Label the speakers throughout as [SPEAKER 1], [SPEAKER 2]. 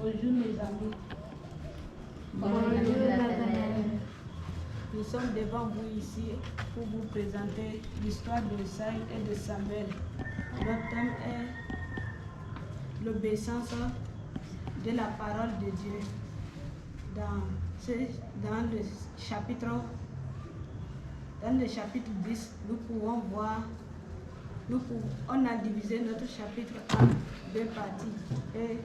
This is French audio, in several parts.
[SPEAKER 1] Bonjour mes amis.
[SPEAKER 2] Bonjour la belle.
[SPEAKER 1] Nous sommes devant vous ici pour vous présenter l'histoire de Saül et de Samuel. Notre thème est l'obéissance de la parole de Dieu. Dans le chapitre 10, nous pouvons voir, on a divisé notre chapitre en deux parties. Et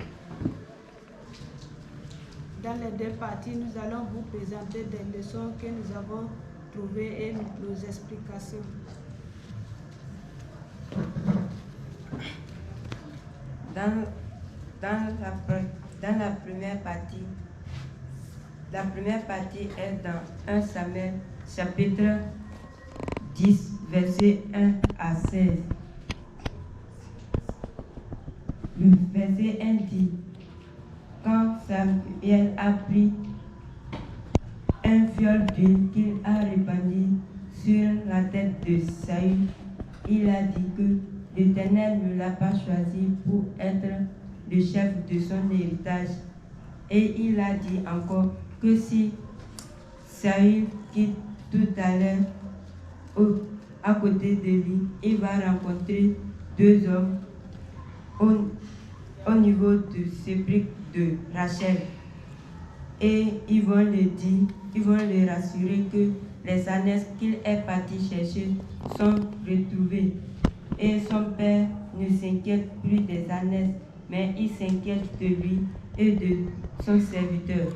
[SPEAKER 1] dans les deux parties, nous allons vous présenter des leçons que nous avons trouvées et nos explications.
[SPEAKER 2] Dans la première partie est dans 1 Samuel chapitre 10 verset 1 à 16. Le verset 1 dit: Quand Samuel a pris un fiole d'huile qu'il a répandu sur la tête de Saül, il a dit que l'Éternel ne l'a pas choisi pour être le chef de son héritage. Et il a dit encore que si Saül quitte tout à l'heure à côté de lui, il va rencontrer deux hommes au niveau du sépulcre de Rachel. Et ils vont le rassurer que les ânesses qu'il est parti chercher sont retrouvées. Et son père ne s'inquiète plus des ânesses, mais il s'inquiète de lui et de son serviteur.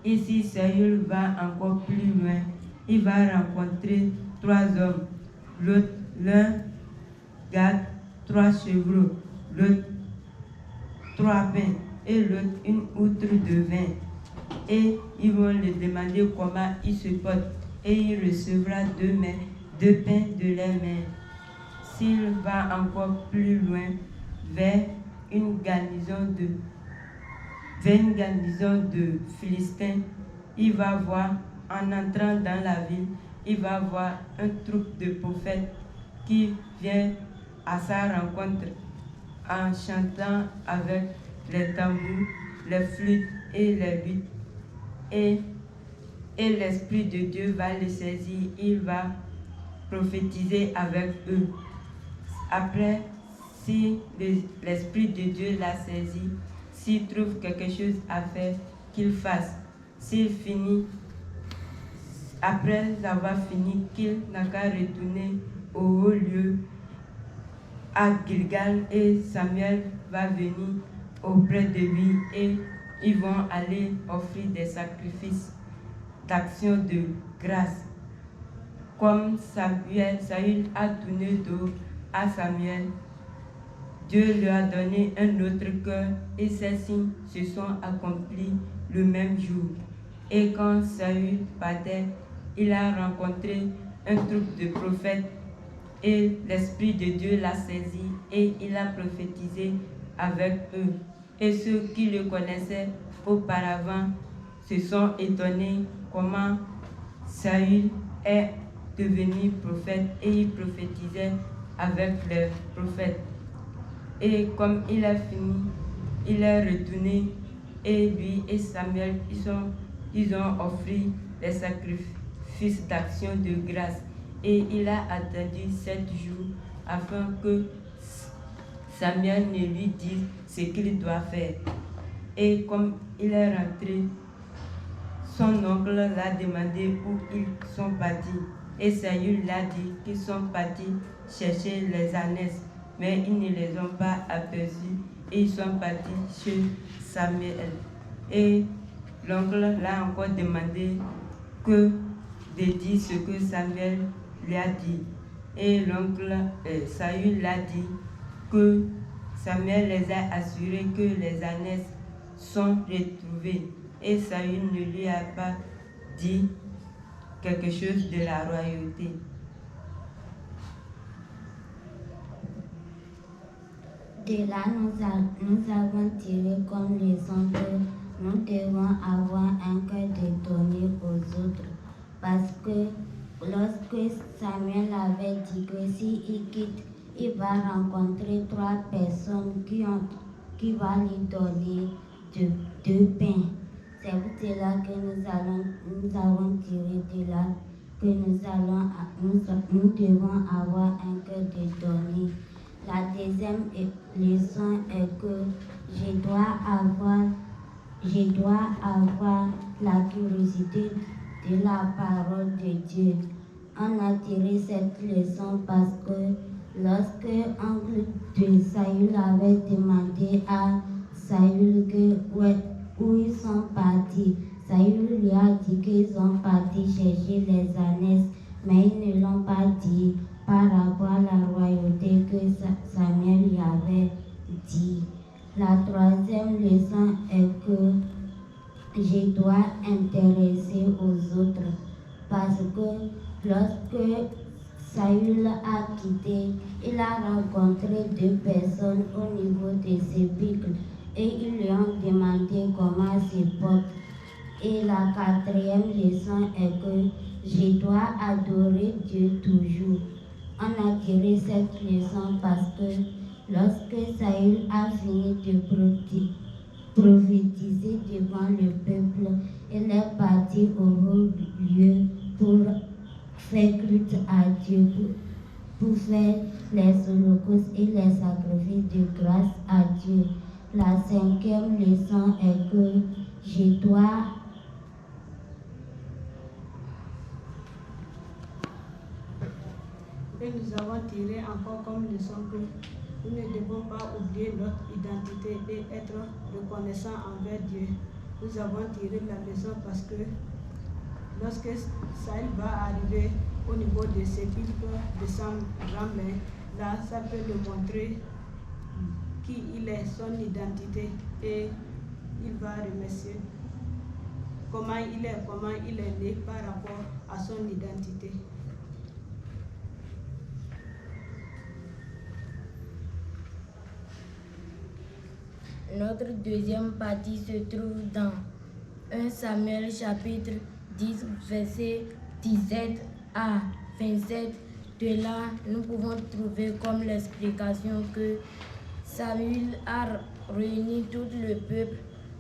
[SPEAKER 2] Et si Saül va encore plus loin, il va rencontrer trois hommes. L'un garde 3 chevreaux, l'autre 3 pains et l'autre une outre de vin. Et ils vont lui demander comment il se porte, et il recevra 2 pains de leurs mains. S'il va encore plus loin vers une garnison de Philistins, il va voir, en entrant dans la ville, il va voir un troupe de prophètes qui vient à sa rencontre en chantant avec les tambours, les flûtes et les luttes. Et l'Esprit de Dieu va le saisir, il va prophétiser avec eux. Après, si l'Esprit de Dieu l'a saisi, s'il trouve quelque chose à faire, qu'il fasse. S'il finit, après avoir fini, qu'il n'a qu'à retourner au haut lieu à Gilgal, et Samuel va venir auprès de lui et ils vont aller offrir des sacrifices d'action de grâce. Comme Saül a tourné dos à Samuel, Dieu lui a donné un autre cœur et ces signes se sont accomplis le même jour. Et quand Saül partait, il a rencontré un troupe de prophètes et l'Esprit de Dieu l'a saisi et il a prophétisé avec eux. Et ceux qui le connaissaient auparavant se sont étonnés comment Saül est devenu prophète et il prophétisait avec les prophètes. Et comme il a fini, il est retourné et lui et Samuel, ils ont offert les sacrifices d'action de grâce. Et il a attendu 7 jours afin que Samuel ne lui dise ce qu'il doit faire. Et comme il est rentré, son oncle l'a demandé où ils sont partis. Et Saül l'a dit qu'ils sont partis chercher les ânesses, mais ils ne les ont pas aperçus et ils sont partis chez Samuel. Et l'oncle l'a encore demandé de dire ce que Samuel lui a dit. Et Saül l'a dit que Samuel les a assurés que les ânesses sont retrouvées. Et Saül ne lui a pas dit quelque chose de la royauté.
[SPEAKER 3] De là, nous avons tiré comme leçon que nous devons avoir un cœur de donner aux autres. Parce que lorsque Samuel avait dit que s'il quitte, il va rencontrer 3 personnes qui vont lui donner deux pains. C'est pour cela que nous avons tiré de là que nous devons avoir un cœur de donner. La deuxième leçon est que je dois avoir la curiosité de la parole de Dieu. On a tiré cette leçon parce que lorsque l'oncle de Saül avait demandé à Saül où ils sont partis, Saül lui a dit qu'ils sont partis chercher les ânesses, mais ils ne l'ont pas dit par rapport à la royauté que Samuel lui avait dit. La troisième leçon est que je dois intéresser aux autres parce que lorsque Saül a quitté, il a rencontré deux personnes au niveau de ses bicles et ils lui ont demandé comment se porte. Et la quatrième leçon est que je dois adorer Dieu toujours. On a tiré cette leçon parce que lorsque Saül a fini de prophétiser devant le peuple, il est parti au haut lieu pour faire culte à Dieu, pour faire les holocaustes et les sacrifices de grâce à Dieu. La cinquième leçon est que je dois
[SPEAKER 1] Et nous avons tiré encore comme leçon que nous ne devons pas oublier notre identité et être reconnaissants envers Dieu. Nous avons tiré la leçon parce que lorsque Saül va arriver au niveau de ses piques de sang grand-mère, là, ça peut lui montrer qui il est, son identité, et il va remercier comment il est né par rapport à son identité.
[SPEAKER 4] Notre deuxième partie se trouve dans 1 Samuel chapitre 10, verset 17 à 27. De là, nous pouvons trouver comme l'explication que Saül a réuni tout le peuple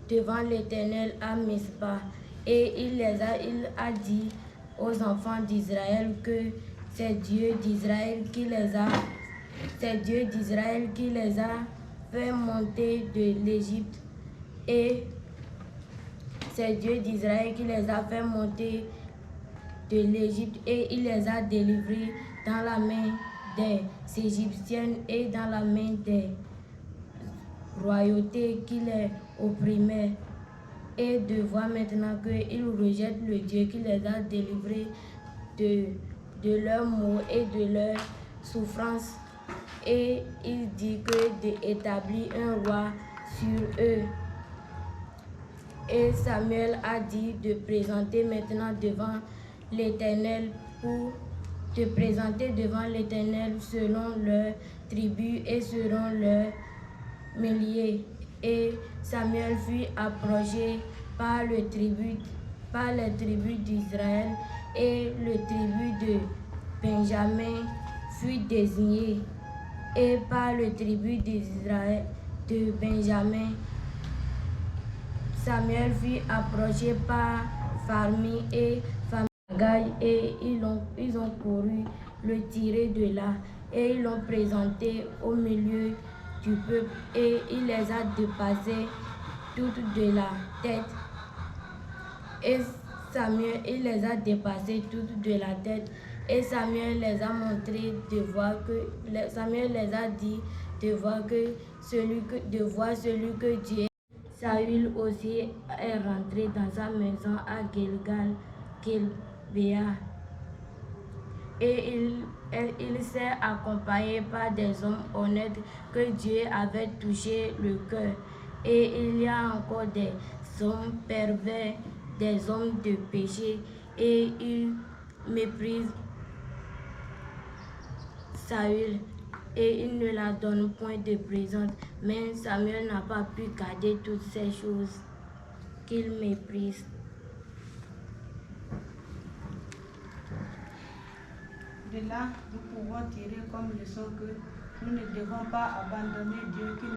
[SPEAKER 4] devant l'Éternel à Mispa et il a dit aux enfants d'Israël que c'est Dieu d'Israël qui les a fait monter de l'Égypte et c'est Dieu d'Israël qui les a fait monter de l'Égypte et il les a délivrés dans la main des Égyptiennes et dans la main des royautés qui les opprimaient. Et de voir maintenant qu'ils rejettent le Dieu qui les a délivrés de leurs maux et de leurs souffrances. Et il dit que d'établir un roi sur eux. Et Samuel a dit de présenter maintenant devant l'Éternel selon leurs tribus et selon leurs milliers. Et Samuel fut approché par les tribus d'Israël et le tribu de Benjamin fut désigné. Et par le tribu d'Israël de Benjamin, Samuel fut approché par Farmi et Famagaï et ils ont couru le tirer de là et ils l'ont présenté au milieu du peuple et il les a dépassés toutes de la tête. Et Samuel, il les a dépassés toutes de la tête. Et Samuel les a montré Samuel les a dit de voir celui que Dieu est. Saül aussi est rentré dans sa maison à Gilbéa. Et il s'est accompagné par des hommes honnêtes que Dieu avait touché le cœur. Et il y a encore des hommes pervers, des hommes de péché, et ils méprisent Saül et il ne la donne point de présente. Mais Samuel n'a pas pu garder toutes ces choses qu'il méprise.
[SPEAKER 1] De là, nous pouvons tirer comme leçon que nous ne devons pas abandonner Dieu.